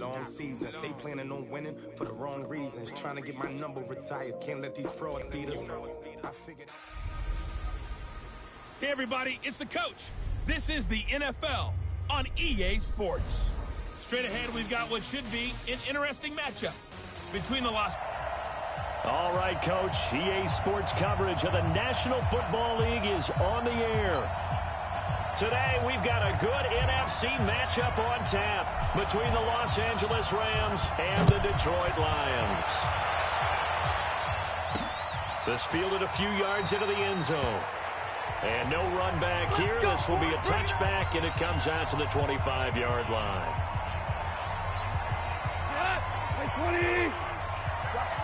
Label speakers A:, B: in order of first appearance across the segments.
A: long season. They planning on winning for the wrong reasons. Trying to get my number retired. Can't let these frauds beat us. I figured.
B: Hey everybody, it's the coach. This is the NFL on EA Sports. Straight ahead, we've got what should be an interesting matchup between the Los...
C: All right, Coach. EA Sports coverage of the National Football League is on the air. Today, we've got a good NFC matchup on tap between the Los Angeles Rams and the Detroit Lions. This fielded a few yards into the end zone. And no run back here. This will be a touchback, and it comes out to the 25-yard line.
D: 20.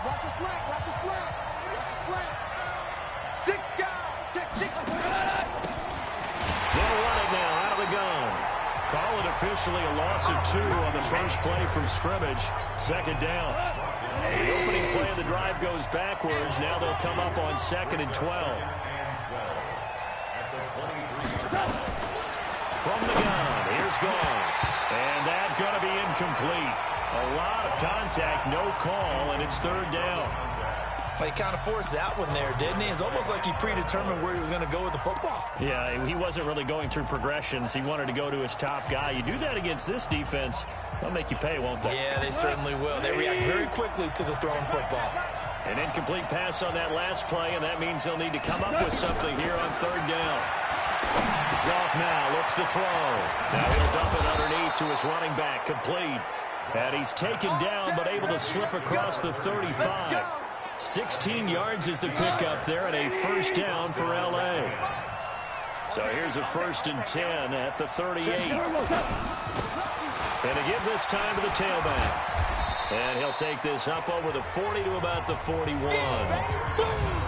D: Watch a slant. Watch a slant. Watch a slant. 6 down. Check 6.
C: They'll run it now out of the gun. Call it officially a loss of 2 on the first play from scrimmage. Second down. The opening play of the drive goes backwards. Now they'll come up on 2nd and 12. From the gun, here's Goff. And that's going to be incomplete. A lot of contact, no call, and it's 3rd down.
E: Well, he kind of forced that one there, didn't he? It's almost like he predetermined where he was going to go with the football.
C: Yeah, he wasn't really going through progressions. He wanted to go to his top guy. You do that against this defense, they'll make you pay, won't they?
E: Yeah, they certainly will. They react very quickly to the thrown football.
C: An incomplete pass on that last play, and that means they'll need to come up with something here on 3rd down. Goff now looks to throw. Now he'll dump it underneath to his running back, complete. And he's taken down, but able to slip across the 35. 16 yards is the pickup there, and a first down for L.A. So here's a 1st and 10 at the 38. And to give this time to the tailback. And he'll take this up over the 40 to about the 41.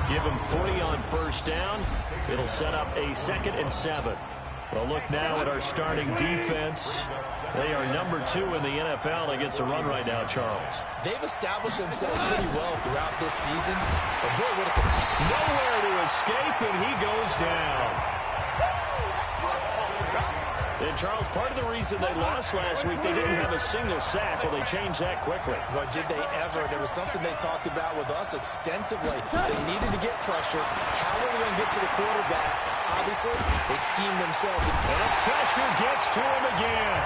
C: Give him 3 on first down. It'll set up a 2nd and 7. Well, look now at our starting defense. They are number 2 in the NFL against the run right now, Charles.
E: They've established themselves pretty well throughout this season. But boy, what a...
C: Nowhere to escape, and he goes down. And, Charles, part of the reason they lost last week, they didn't have a single sack. Well, they changed that quickly.
E: But did they ever? There was something they talked about with us extensively. They needed to get pressure. How are they going to get to the quarterback? Obviously, they schemed themselves.
C: And the pressure gets to him again.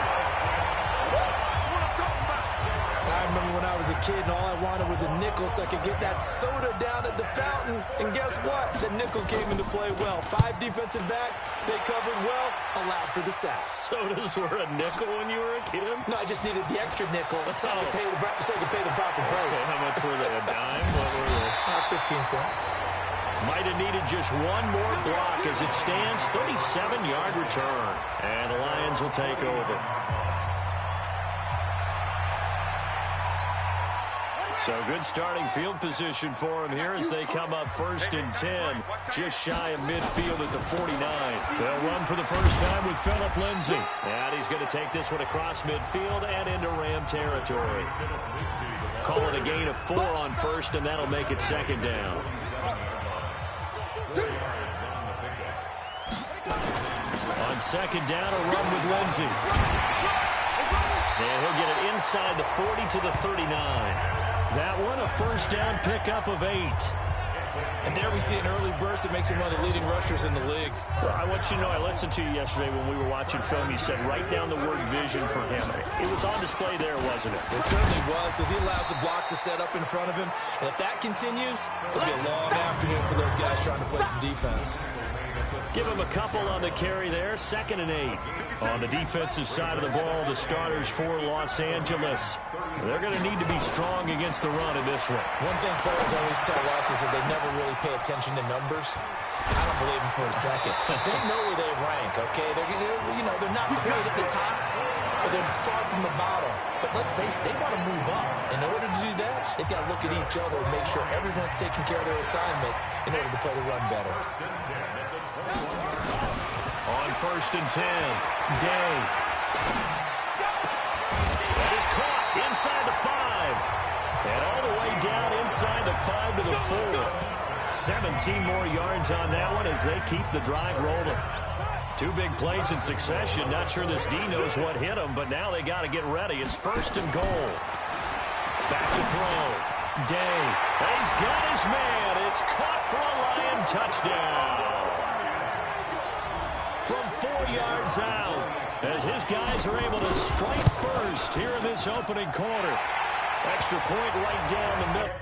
E: I remember when I was a kid and all I wanted was a nickel so I could get that soda down at the fountain. And guess what? The nickel came into play well. 5 defensive backs, they covered well, allowed for the sacks.
C: Sodas were a nickel when you were a kid?
E: No, I just needed the extra nickel so I could pay the proper price.
C: Okay, how much were they, a dime? What were they?
E: 15 cents.
C: Might have needed just one more block as it stands. 37-yard return. And the Lions will take over. So good starting field position for him here as they come up 1st and 10. Just shy of midfield at the 49. They'll run for the first time with Phillip Lindsay. And he's going to take this one across midfield and into Ram territory. Call it a gain of 4 on first, and that'll make it 2nd down. On 2nd down, a run with Lindsay. And he'll get it inside the 40 to the 39. That one, a first down pickup of 8.
E: And there we see an early burst that makes him one of the leading rushers in the league.
C: Well, I want you to know, I listened to you yesterday when we were watching film. You said write down the word vision for him. It was on display there, wasn't it?
E: It certainly was, because he allows the blocks to set up in front of him. And if that continues, it'll be a long afternoon for those guys trying to play some defense.
C: Give him a couple on the carry there. 2nd and 8. On the defensive side of the ball, the starters for Los Angeles. They're going to need to be strong against the run in this one.
E: One thing players always tell us is that they never really pay attention to numbers. I don't believe them for a second. They know where they rank, okay? They're not quite at the top, but they're far from the bottom. But let's face it, they want to move up. In order to do that, they've got to look at each other and make sure everyone's taking care of their assignments in order to play the run better.
C: On 1st and 10, Day. That is caught inside the 5. And all the way down inside the 5 to the 4. 17 more yards on that one as they keep the drive rolling. Two big plays in succession. Not sure this D knows what hit him, but now they got to get ready. It's 1st and goal. Back to throw. Day. He's got his man. It's caught for a Lion touchdown. From 4 yards out, as his guys are able to strike first here in this opening quarter. Extra point right down the middle.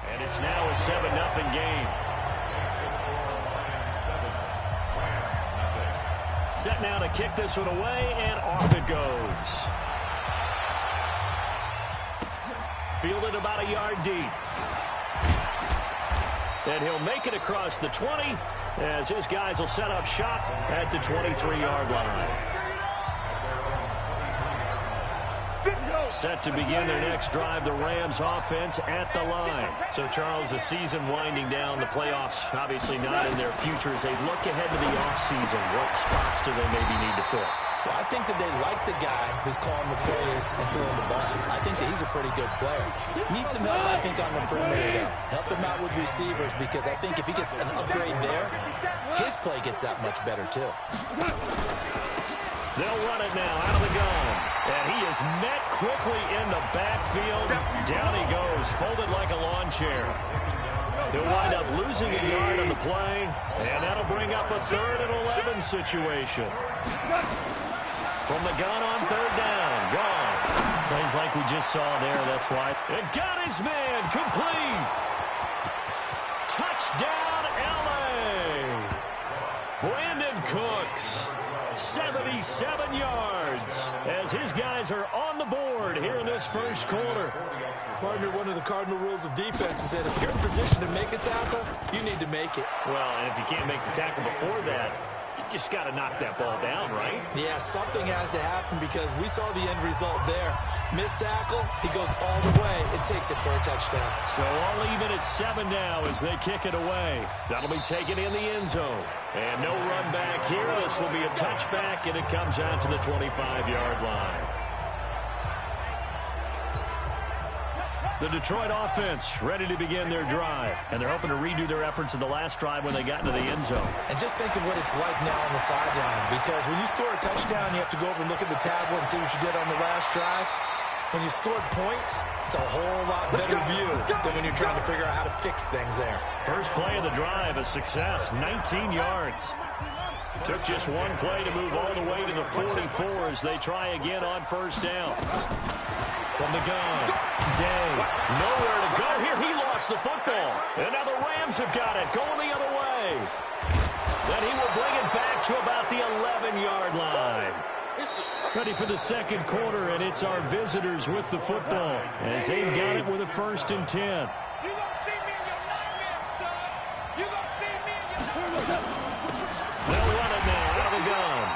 C: And it's now a 7-0 game. Set now to kick this one away, and off it goes. Fielded about a yard deep. And he'll make it across the 20 as his guys will set up shop at the 23-yard line. Set to begin their next drive, the Rams offense at the line. So, Charles, the season winding down, the playoffs obviously not in their future. As they look ahead to the offseason, what spots do they maybe need to fill?
E: Well, I think that they like the guy who's calling the plays and throwing the ball. I think that he's a pretty good player. Needs some help, I think, on the perimeter, though. Help him out with receivers, because I think if he gets an upgrade there, his play gets that much better, too.
C: They'll run it now out of the gun. And he is met quickly in the backfield. Down he goes, folded like a lawn chair. He'll wind up losing a yard on the play, and that'll bring up a 3rd and 11 situation. From the gun on 3rd down. Gone. Plays like we just saw there, that's why. And got his man complete. Touchdown, L.A. Brandon Cooks. 77 yards as his guys are on the board here in this first quarter.
E: Partner, one of the cardinal rules of defense is that if you're in position to make a tackle, you need to make it.
C: Well, and if you can't make the tackle before that, you just got to knock that ball down, right?
E: Yeah, something has to happen, because we saw the end result there. Missed tackle, he goes all the way and takes it for a touchdown.
C: So all even at 7 now as they kick it away. That'll be taken in the end zone. And no run back here. This will be a touchback, and it comes out to the 25-yard line. The Detroit offense ready to begin their drive. And they're hoping to redo their efforts in the last drive when they got into the end zone.
E: And just think of what it's like now on the sideline, because when you score a touchdown, you have to go over and look at the tablet and see what you did on the last drive. When you scored points, it's a whole lot better view than when you're trying to figure out how to fix things there.
C: First play of the drive, a success, 19 yards. Took just one play to move all the way to the 44 as they try again on 1st down. From the gun, Day, nowhere to go here. He lost the football. And now the Rams have got it, going the other way. Then he will bring it back to about the 11-yard line. Ready for the second quarter, and it's our visitors with the football as they've got it with a 1st and 10.
D: You gonna see me in your nightmares, son. You gonna see me in your nightmares.
C: They'll run it now out of the gun.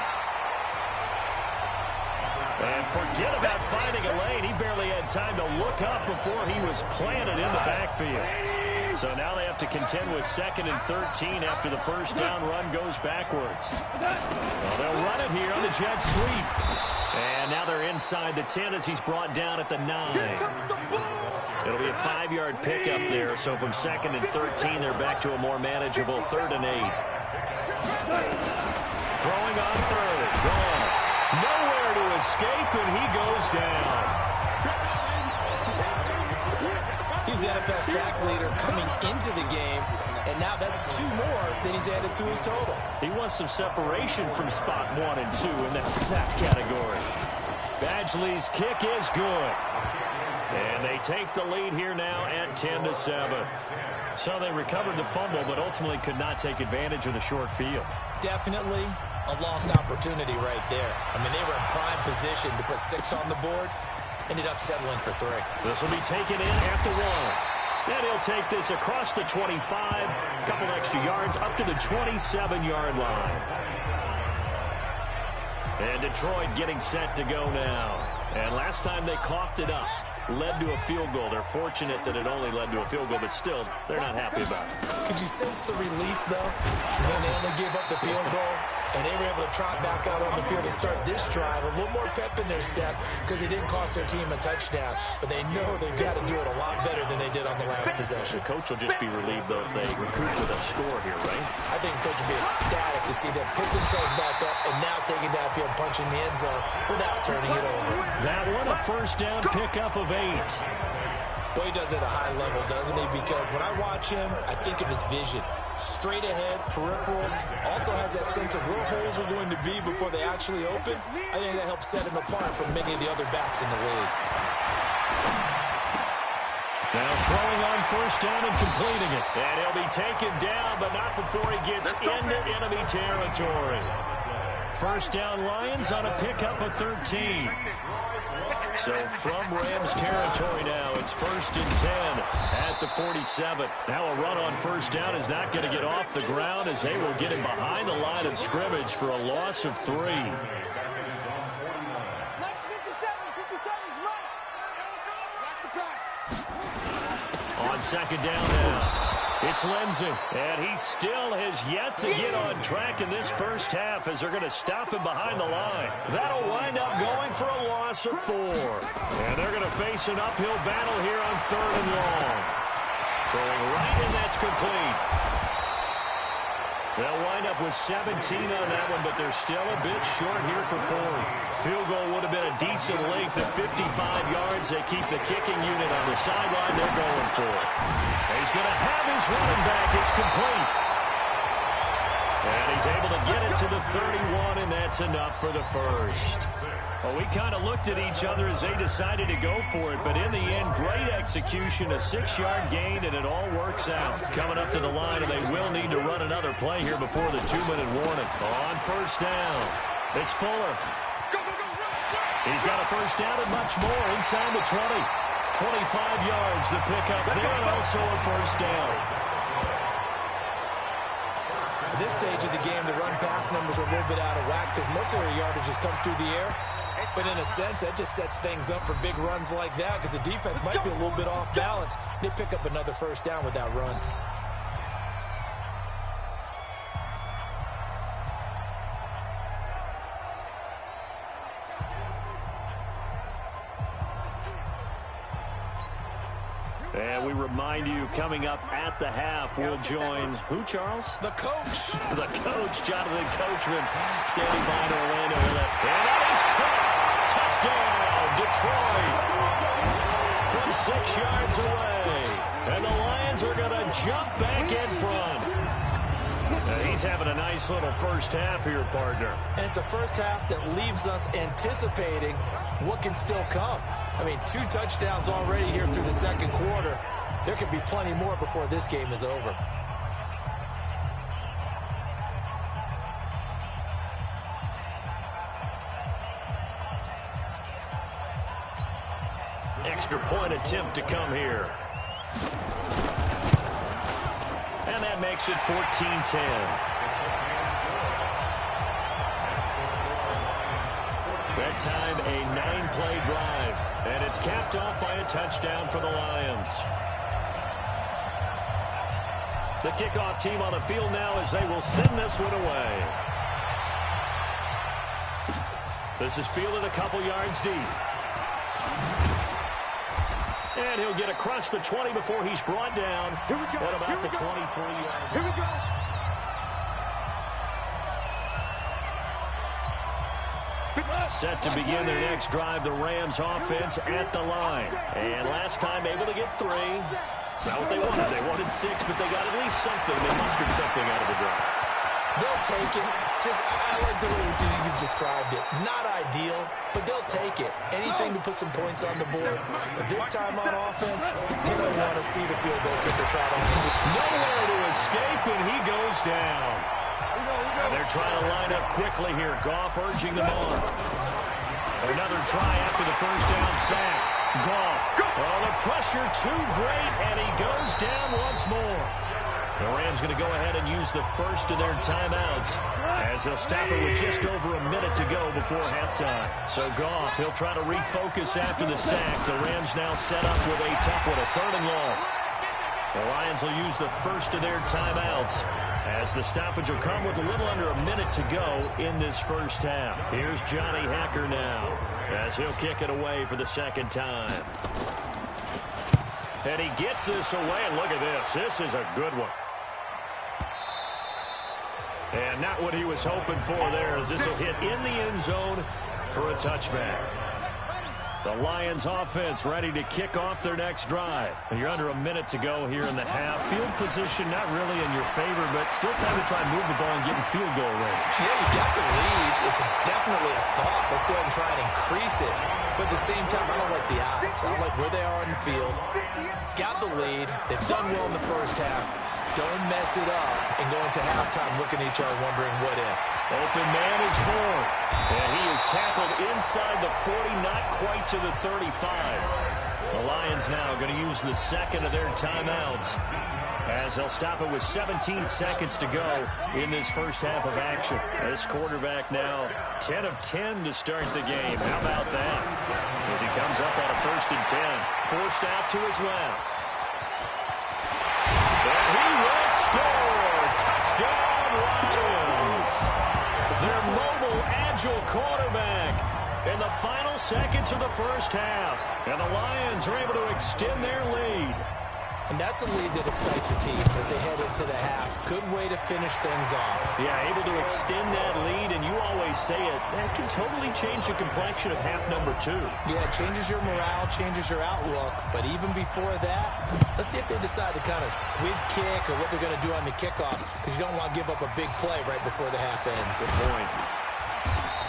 C: And forget about finding a lane. He barely had time to look up before he was planted in the backfield. So now they have to contend with 2nd and 13 after the 1st down run goes backwards. Well, they'll run it here on the jet sweep. And now they're inside the 10 as he's brought down at the 9. It'll be a 5-yard pickup there. So from 2nd and 13, they're back to a more manageable 3rd and 8. Throwing on 3rd. Gone. Nowhere to escape, and he goes down.
E: He's the NFL sack leader coming into the game, and now that's 2 more that he's added to his total.
C: He wants some separation from spot 1 and 2 in that sack category. Badgley's kick is good. And they take the lead here now at 10-7. So they recovered the fumble, but ultimately could not take advantage of the short field.
E: Definitely a lost opportunity right there. I mean, they were in prime position to put 6 on the board. Ended up settling for 3.
C: This will be taken in at the 1. And he'll take this across the 25, a couple extra yards up to the 27-yard line. And Detroit getting set to go now. And last time they coughed it up. led to a field goal. They're fortunate that it only led to a field goal, but still, they're not happy about it.
E: Could you sense the relief, though, when they only gave up the field goal? And they were able to trot back out on the field and start this drive. A little more pep in their step because it didn't cost their team a touchdown. But they know they've got to do it a lot better than they did on the last possession.
C: The coach will just be relieved, though, if they recoup with a score here, right?
E: I think the coach will be ecstatic to see them pick themselves back up and now taking downfield, punching the end zone without turning it over.
C: That one, a first down pickup of 8.
E: Boy, he does it at a high level, doesn't he? Because when I watch him, I think of his vision. Straight ahead, peripheral, also has that sense of where holes are going to be before they actually open. I think that helps set him apart from many of the other backs in the league.
C: Now throwing on first down and completing it. And he'll be taken down, but not before he gets into enemy territory. First down Lions on a pickup of 13. So from Rams territory now, it's 1st and 10 at the 47. Now a run on first down is not going to get off the ground as they will get him behind the line of scrimmage for a loss of 3. On second down now. It's Lindsey, and he still has yet to get on track in this first half as they're going to stop him behind the line. That'll wind up going for a loss of 4. And they're going to face an uphill battle here on 3rd and long. Throwing right, and that's complete. They'll wind up with 17 on that one, but they're still a bit short here for 4th. Field goal would have been a decent length at 55 yards. They keep the kicking unit on the sideline. They're going for it. He's going to have his running back. It's complete. And he's able to get it to the 31, and that's enough for the first. Well, we kind of looked at each other as they decided to go for it, but in the end, great execution, a 6-yard gain, and it all works out. Coming up to the line, and they will need to run another play here before the 2-minute warning. On first down, it's Fuller. He's got a first down and much more inside the 20. 25 yards, the pickup there, and also a first down.
E: At this stage of the game, the run-pass numbers are a little bit out of whack because most of their yardage has come through the air. But in a sense, that just sets things up for big runs like that because the defense might be a little bit off balance. They pick up another first down with that run.
C: And we remind you, coming up at the half, we'll join who, Charles?
E: The coach.
C: The coach, Jonathan Coachman, standing by in Orlando with it. And that is caught. Touchdown, Detroit. From 6 yards away. And the Lions are going to jump back in front. He's having a nice little first half here, partner.
E: And it's a first half that leaves us anticipating what can still come. I mean, 2 touchdowns already here through the second quarter. There could be plenty more before this game is over.
C: Extra point attempt to come here. And that makes it 14-10. That time, a 9-play drive. And it's capped off by a touchdown for the Lions. The kickoff team on the field now as they will send this one away. This is fielded a couple yards deep. And he'll get across the 20 before he's brought down at about the 23-yard.
D: Here we go.
C: Set to begin their next drive, the Rams offense at the line. And last time able to get 3. It's not what they wanted. They wanted 6, but they got at least something. They mustered something out of the drive.
E: They'll take it. I like the way you've described it. Not ideal, but they'll take it. Anything to put some points on the board. But this time on offense, you don't want to see the field goal kicker trot on.
C: Nowhere to escape, and he goes down. And they're trying to line up quickly here. Goff urging them on. Another try after the first down sack. Goff. Oh, the pressure too great, and he goes down once more. The Rams going to go ahead and use the first of their timeouts as they'll stop it with just over a minute to go before halftime. So Goff, he'll try to refocus after the sack. The Rams now set up with a tough one, a 3rd and long. The Lions will use the first of their timeouts as the stoppage will come with a little under a minute to go in this first half. Here's Johnny Hacker now as he'll kick it away for the second time. And he gets this away, and look at this. This is a good one. And not what he was hoping for there, as this will hit in the end zone for a touchback. The Lions offense ready to kick off their next drive. And you're under a minute to go here in the half. Field position not really in your favor, but still time to try and move the ball and get in field goal range.
E: Yeah, you got the lead. It's definitely a thought. Let's go ahead and try and increase it. But at the same time, I don't like the odds. I don't like where they are in the field. Got the lead. They've done well in the first half. Don't mess it up and go into halftime looking at each other wondering what if.
C: Open man is born. And he is tackled inside the 40, not quite to the 35. The Lions now going to use the second of their timeouts as they'll stop it with 17 seconds to go in this first half of action. This quarterback now 10 of 10 to start the game. How about that? As he comes up on a 1st and 10. Forced out to his left. And he will score. Touchdown, Lions. Their mobile, agile quarterback in the final seconds of the first half. And the Lions are able to extend their lead.
E: And that's a lead that excites a team as they head into the half. Good way to finish things off.
C: Yeah, able to extend that lead, and you always say it, that can totally change the complexion of half number 2.
E: Yeah, it changes your morale, changes your outlook. But even before that, let's see if they decide to kind of squib kick or what they're going to do on the kickoff, because you don't want to give up a big play right before the half ends.
C: Good point.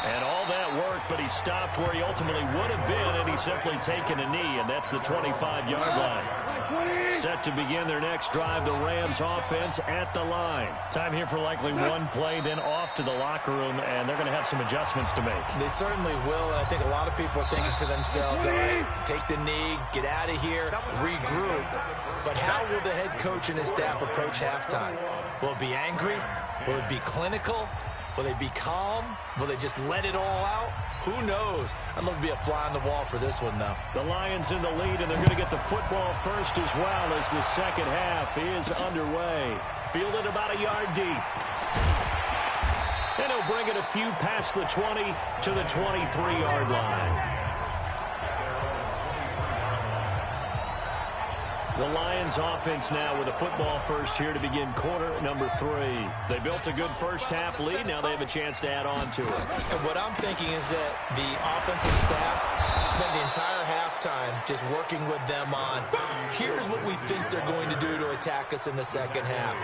C: And all that work, but he stopped where he ultimately would have been, and he's simply taken a knee, and that's the 25-yard line. Set to begin their next drive, the Rams offense at the line. Time here for likely one play, then off to the locker room, and they're going to have some adjustments to make.
E: They certainly will, and I think a lot of people are thinking to themselves, all right, take the knee, get out of here, regroup. But how will the head coach and his staff approach halftime? Will it be angry? Will it be clinical? Will they be calm? Will they just let it all out? Who knows? I'd love to be a fly on the wall for this one, though.
C: The Lions in the lead, and they're going to get the football first as well as the second half is underway. Fielded about a yard deep. And he'll bring it a few past the 20 to the 23-yard line. The Lions offense now with a football first here to begin quarter number 3. They built a good first half lead. Now they have a chance to add on to it.
E: And what I'm thinking is that the offensive staff spent the entire halftime just working with them on, here's what we think they're going to do to attack us in the second half.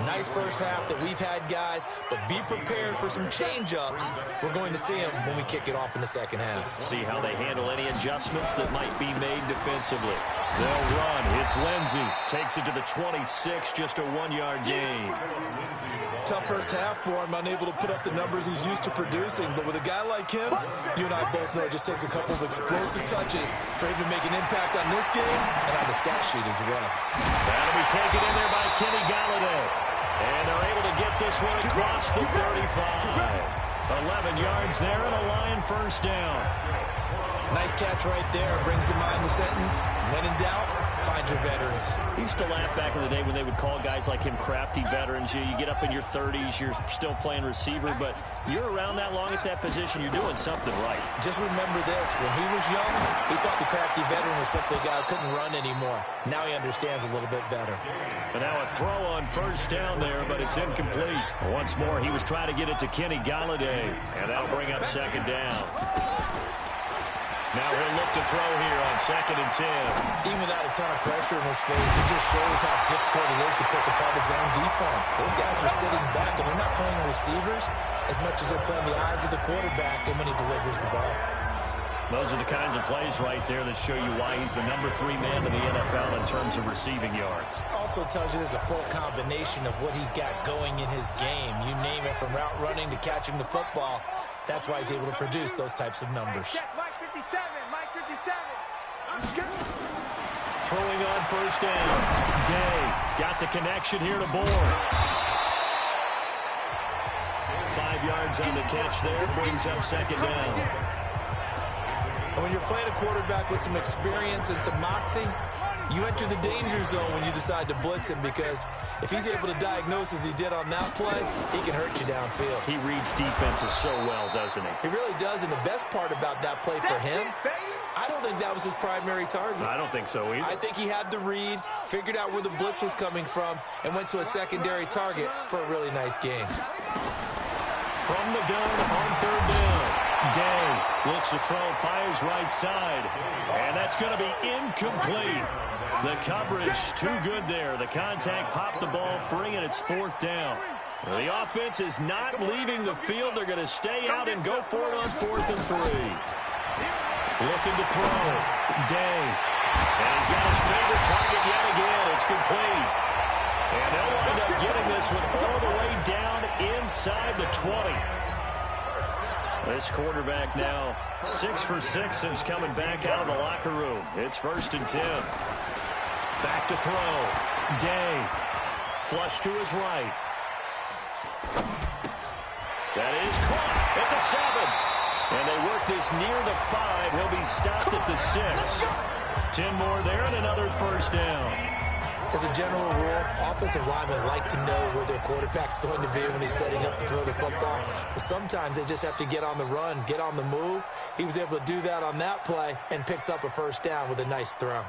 E: Nice first half that we've had, guys, but be prepared for some change-ups. We're going to see them when we kick it off in the second half.
C: See how they handle any adjustments that might be made defensively. They'll run. It's Lindsey. Takes it to the 26, just a 1-yard gain.
E: Tough first half for him, unable to put up the numbers he's used to producing. But with a guy like him, you and I both know it just takes a couple of explosive touches for him to make an impact on this game and on the stat sheet as well.
C: That'll be taken in there by Kenny Galladay. And they're able to get this one across the 35. 11 yards there and a Lion first down.
E: Nice catch right there. Brings to mind the sentence, when in doubt, find your veterans.
C: He used to laugh back in the day when they would call guys like him crafty veterans. You get up in your 30s, you're still playing receiver, but you're around that long at that position, you're doing something right.
E: Just remember this, when he was young, he thought the crafty veteran was simply a guy who couldn't run anymore. Now he understands a little bit better.
C: And now a throw on first down there, but it's incomplete. Once more, he was trying to get it to Kenny Galladay, and that'll bring up second down. Now he'll look to throw here on 2nd and 10.
E: Even without a ton of pressure in his face, it just shows how difficult it is to pick apart his own defense. Those guys are sitting back, and they're not playing receivers as much as they're playing the eyes of the quarterback and when he delivers the ball.
C: Those are the kinds of plays right there that show you why he's the number 3 man in the NFL in terms of receiving yards.
E: Also tells you there's a full combination of what he's got going in his game. You name it, from route running to catching the football. That's why he's able to produce those types of numbers.
D: Mike 57, Mike 57. Let's go.
C: throwing on first down. Day got the connection here to Bourne. 5 yards on the catch there, brings up second down.
E: And when you're playing a quarterback with some experience and some moxie, you enter the danger zone when you decide to blitz him, because if he's able to diagnose as he did on that play, he can hurt you downfield.
C: He reads defenses so well, doesn't he?
E: He really does, and the best part about that play for him, I don't think that was his primary target.
C: I don't think so either.
E: I think he had the read, figured out where the blitz was coming from, and went to a secondary target for a really nice game.
C: From the gun on third down. Day looks to throw, fires right side. And that's going to be incomplete. The coverage too good there. The contact popped the ball free, and it's fourth down. The offense is not leaving the field. They're going to stay out and go for it on 4th and 3. Looking to throw. Day. And he's got his favorite target yet again. It's complete. And they'll wind up getting this one all the way down inside the 20. This quarterback now 6 for 6 since coming back out of the locker room. It's 1st and 10. Back to throw. Day. Flush to his right. That is caught at the 7. And they work this near the 5. He'll be stopped at the 6. 10 more there and another first down.
E: As a general rule, offensive linemen like to know where their quarterback's going to be when he's setting up to throw the football. But sometimes they just have to get on the run, get on the move. He was able to do that on that play and picks up a first down with a nice throw.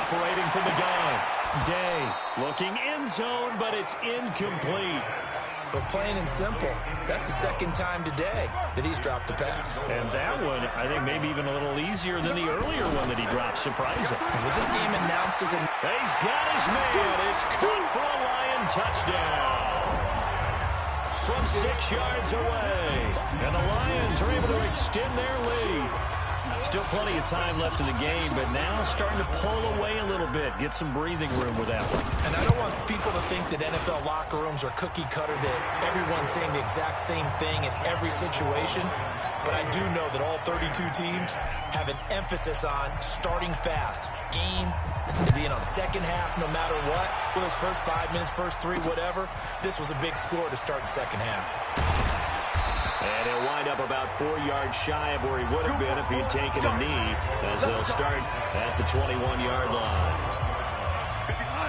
C: Operating from the gun. Day looking end zone, but it's incomplete.
E: But plain and simple, that's the second time today that he's dropped a pass.
C: And that one, I think, maybe even a little easier than the earlier one that he dropped. Surprising.
E: Was this game announced as a...
C: He's got his man. It's caught for a Lion touchdown. From 6 yards away. And the Lions are able to extend their lead. Still plenty of time left in the game, but now starting to pull away a little bit. Get some breathing room with that one.
E: And I don't want people to think that NFL locker rooms are cookie cutter, that everyone's saying the exact same thing in every situation. But I do know that all 32 teams have an emphasis on starting fast. Game, second half, no matter what. Whether it's first 5 minutes, first 3, whatever. This was a big score to start the second half.
C: And he'll wind up about 4 yards shy of where he would have been if he had taken a knee, as they'll start at the 21-yard line.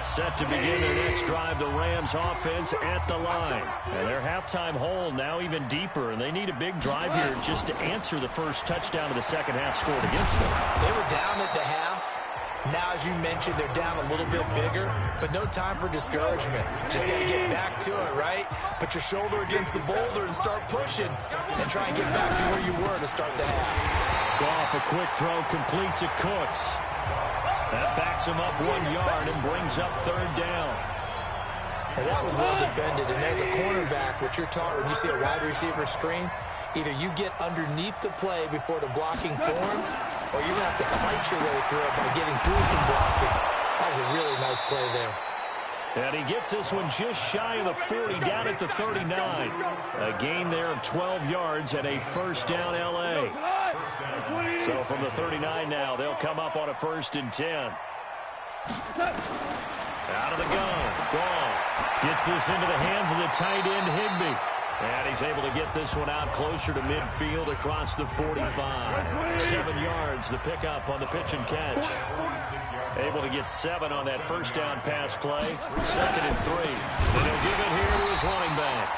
C: Set to begin their next drive, the Rams offense at the line. And their halftime hole now even deeper, and they need a big drive here just to answer the first touchdown of the second half scored against them.
E: They were down at the half. Now, as you mentioned, they're down a little bit bigger, but no time for discouragement. Just got to get back to it, right? Put your shoulder against the boulder and start pushing, and try and get back to where you were to start the half.
C: Goff, a quick throw complete to Cooks. That backs him up 1 yard and brings up third down.
E: And that was well defended, and as a cornerback, what you're taught when you see a wide receiver screen, either you get underneath the play before the blocking forms, or you're going to have to fight your way through it by getting through some blocking. That was a really nice play there.
C: And he gets this one just shy of the 40, down at the 39. A gain there of 12 yards and a first down L.A. So from the 39 now, they'll come up on a 1st and 10. Out of the gun. Goff gets this into the hands of the tight end, Higbee. And he's able to get this one out closer to midfield across the 45. 7 yards, the pickup on the pitch and catch. Able to get 7 on that first down pass play. 2nd and 3. And he'll give it here to his running back.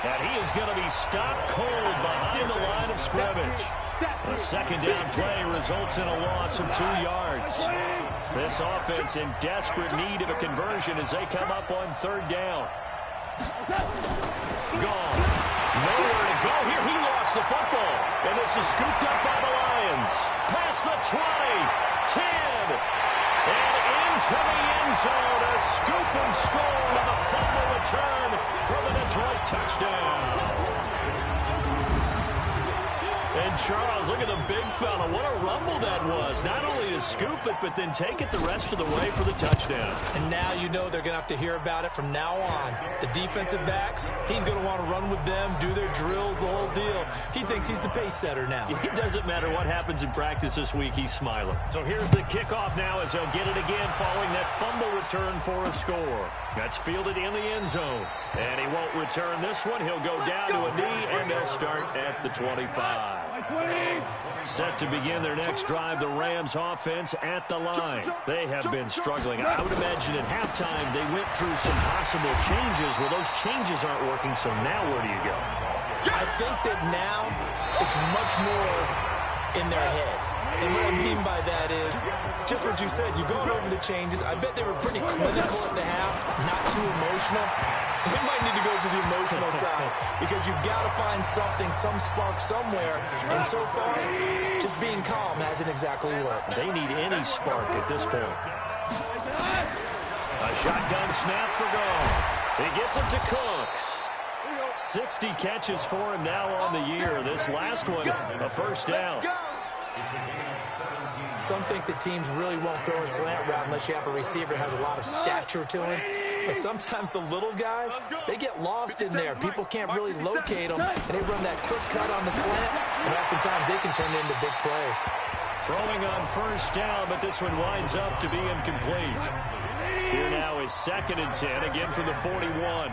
C: And he is going to be stopped cold behind the line of scrimmage. A second down play results in a loss of 2 yards. This offense in desperate need of a conversion as they come up on third down. Gone. Nowhere to go here. He lost the football. And this is scooped up by the Lions. Past the 20, 10, and into the end zone. A scoop and score with a fumble return for the Detroit touchdown. And Charles, look at the big fella. What a rumble that was. Not only to scoop it, but then take it the rest of the way for the touchdown.
E: And now you know they're going to have to hear about it from now on. The defensive backs, he's going to want to run with them, do their drills, the whole deal. He thinks he's the pace setter now.
C: It doesn't matter what happens in practice this week. He's smiling. So here's the kickoff now as he'll get it again following that fumble return for a score. That's fielded in the end zone. And he won't return this one. He'll go down to a knee, and they'll start at the 25. Set to begin their next drive, the Rams offense at the line. They have been struggling. I would imagine at halftime they went through some possible changes. Well, those changes aren't working, so now where do you go?
E: I think that now it's much more in their head. And what I mean by that is, just what you said, you've gone over the changes. I bet they were pretty clinical at the half, not too emotional. They might need to go to the emotional side because you've got to find something, some spark somewhere. And so far, just being calm hasn't exactly worked.
C: They need any spark at this point. A shotgun snap for goal. He gets it to Cooks. 60 catches for him now on the year. This last one, a first down.
E: Some think that teams really won't throw a slant route unless you have a receiver that has a lot of stature to him. But sometimes the little guys, they get lost in there. People can't really locate them, and they run that quick cut on the slant, and oftentimes they can turn it into big plays.
C: Throwing on first down, but this one winds up to be incomplete. Here now is 2nd and 10, again from the 41.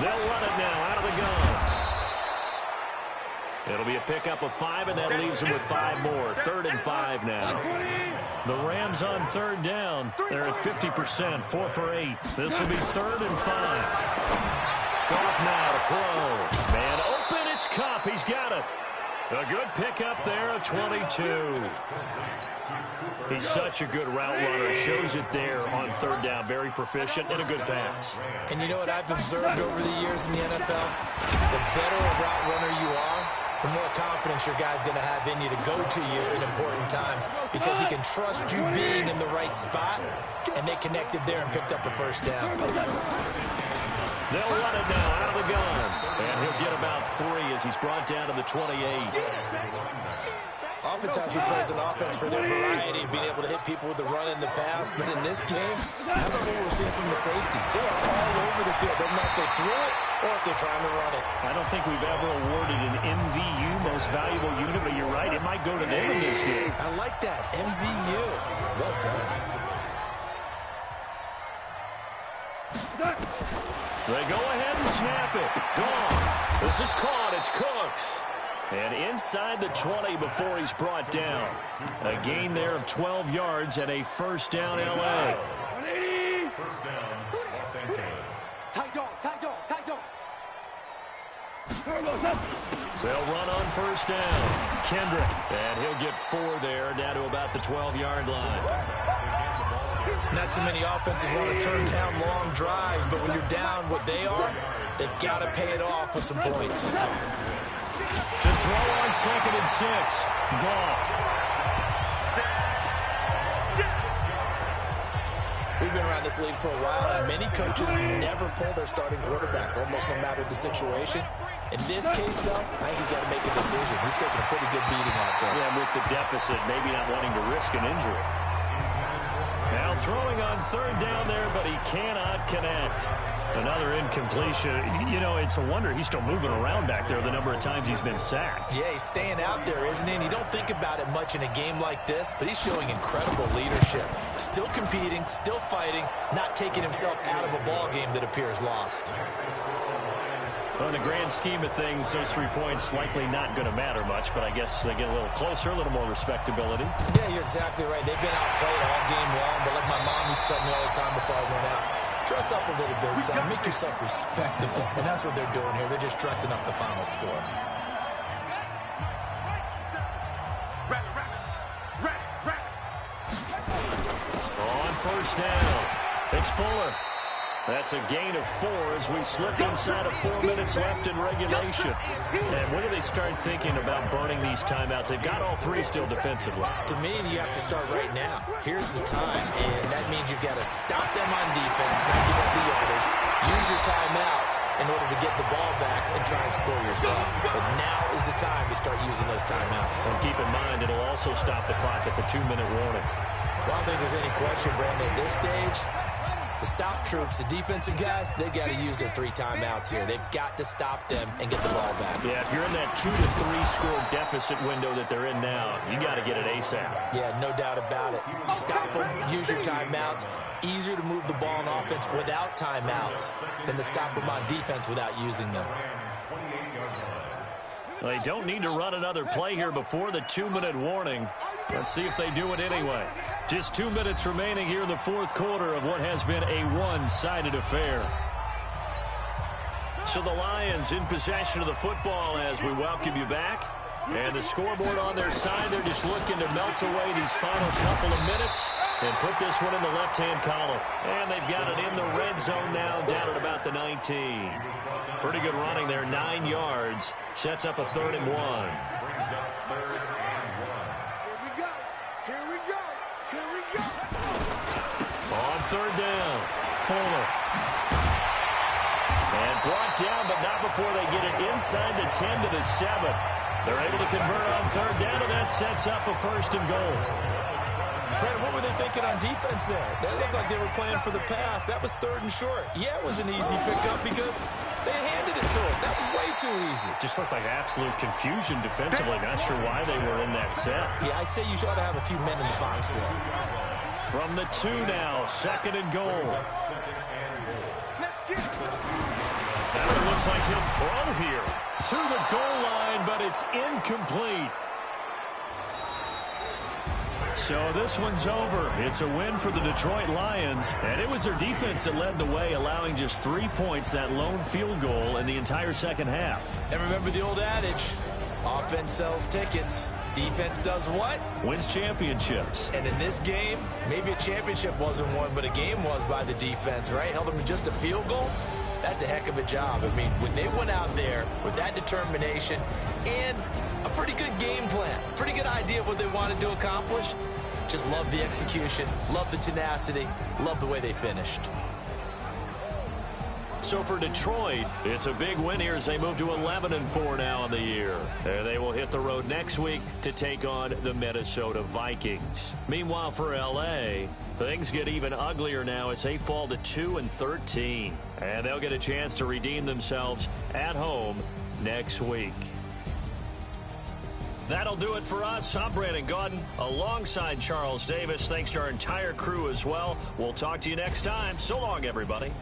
C: They'll run it now out of the gun. It'll be a pickup of 5, and that leaves them with 5 more. 3rd and 5 now. The Rams on 3rd down. They're at 50%, 4 for 8. This will be 3rd and 5. Goff now to throw. Man open, it's Kupp. He's got it. A good pickup there, a 22. He's such a good route runner. Shows it there on 3rd down. Very proficient and a good pass.
E: And you know what I've observed over the years in the NFL? The better a route runner you are, the more confidence your guy's going to have in you to go to you in important times because he can trust you being in the right spot, and they connected there and picked up a first down.
C: They'll run it now out of the gun, and he'll get about 3 as he's brought down to the 28.
E: Oftentimes he plays an offense for their variety, being able to hit people with the run in the pass. But in this game, how about what we're seeing from the safeties? They are all over the field. Doesn't matter if they threw it or if they're trying to run it.
C: I don't think we've ever awarded an MVU, most valuable unit, but you're right. It might go to them in this game.
E: I like that. MVU. Well done.
C: They go ahead and snap it. Gone. This is caught. It's Cooks. And inside the 20 before he's brought down. A gain there of 12 yards and a first down, L.A.
D: First down, Los Angeles.
F: Tight dog, tight dog, tight dog.
C: They'll run on first down. Kendrick. And he'll get 4 there, down to about the 12-yard line.
E: Not too many offenses want to turn down long drives, but when you're down what they are, they've got to pay it off with some points.
C: To throw on 2nd and 6. Goff.
E: We've been around this league for a while, and many coaches never pull their starting quarterback, almost no matter the situation. In this case, though, I think he's got to make a decision. He's taking a pretty good beating out there.
C: Yeah, with the deficit, maybe not wanting to risk an injury. Now throwing on 3rd down there, but he cannot connect. Another incompletion. You know, it's a wonder he's still moving around back there the number of times he's been sacked.
E: Yeah, he's staying out there, isn't he? And you don't think about it much in a game like this, but he's showing incredible leadership. Still competing, still fighting, not taking himself out of a ball game that appears lost.
C: Well, in the grand scheme of things, those 3 points likely not going to matter much, but I guess they get a little closer, a little more respectability.
E: Yeah, you're exactly right. They've been outplayed all game long, but like my mom used to tell me all the time before I went out, dress up a little bit, son. Make yourself respectable. And that's what they're doing here. They're just dressing up the final score.
C: On first down, it's Fuller. That's a gain of 4 as we slip inside of 4 minutes left in regulation. And when do they start thinking about burning these timeouts? They've got all 3 still defensively.
E: To me, you have to start right now. Here's the time, and that means you've got to stop them on defense, not give up the yardage, use your timeouts, in order to get the ball back and try and score yourself. But now is the time to start using those timeouts.
C: And keep in mind, it'll also stop the clock at the 2-minute warning.
E: Well, I don't think there's any question, Brandon, at this stage, the stop troops, the defensive guys, they got to use their 3 timeouts here. They've got to stop them and get the ball back.
C: Yeah, if you're in that 2 to 3 score deficit window that they're in now, you got to get it ASAP.
E: Yeah, no doubt about it. Stop them, use your timeouts. Easier to move the ball on offense without timeouts than to stop them on defense without using them.
C: They don't need to run another play here before the 2-minute warning. Let's see if they do it anyway. Just 2 minutes remaining here in the fourth quarter of what has been a one-sided affair. So the Lions in possession of the football as we welcome you back. And the scoreboard on their side, they're just looking to melt away these final couple of minutes and put this one in the left-hand column. And they've got it in the red zone now, down at about the 19. Pretty good running there, 9 yards. Sets up a 3rd and 1.
D: Here we go.
C: On 3rd down, Fuller. And brought down, but not before they get it inside the 10 to the 7. They're able to convert on 3rd down, and that sets up a 1st and goal.
E: Brandon, what were they thinking on defense there? They looked like they were playing for the pass. That was 3rd and short. Yeah, it was an easy pickup because they handed it to him. That was way too easy.
C: Just looked like absolute confusion defensively. Not sure why they were in that set.
E: Yeah, I'd say you ought to have a few men in the box there.
C: From the 2 now, 2nd and goal. Now it looks like he'll throw here to the goal line, but it's incomplete. So this one's over. It's a win for the Detroit Lions, and it was their defense that led the way, allowing just 3 points, that lone field goal in the entire second half.
E: And remember the old adage, offense sells tickets. Defense does what?
C: Wins championships.
E: And in this game, maybe a championship wasn't won, but a game was by the defense, right? Held them to just a field goal. That's a heck of a job. I mean, when they went out there with that determination and a pretty good game plan, pretty good idea of what they wanted to accomplish, just love the execution, love the tenacity, love the way they finished.
C: So for Detroit, it's a big win here as they move to 11-4 now in the year. And they will hit the road next week to take on the Minnesota Vikings. Meanwhile, for L.A., things get even uglier now as they fall to 2-13. And they'll get a chance to redeem themselves at home next week. That'll do it for us. I'm Brandon Gaudin alongside Charles Davis. Thanks to our entire crew as well. We'll talk to you next time. So long, everybody.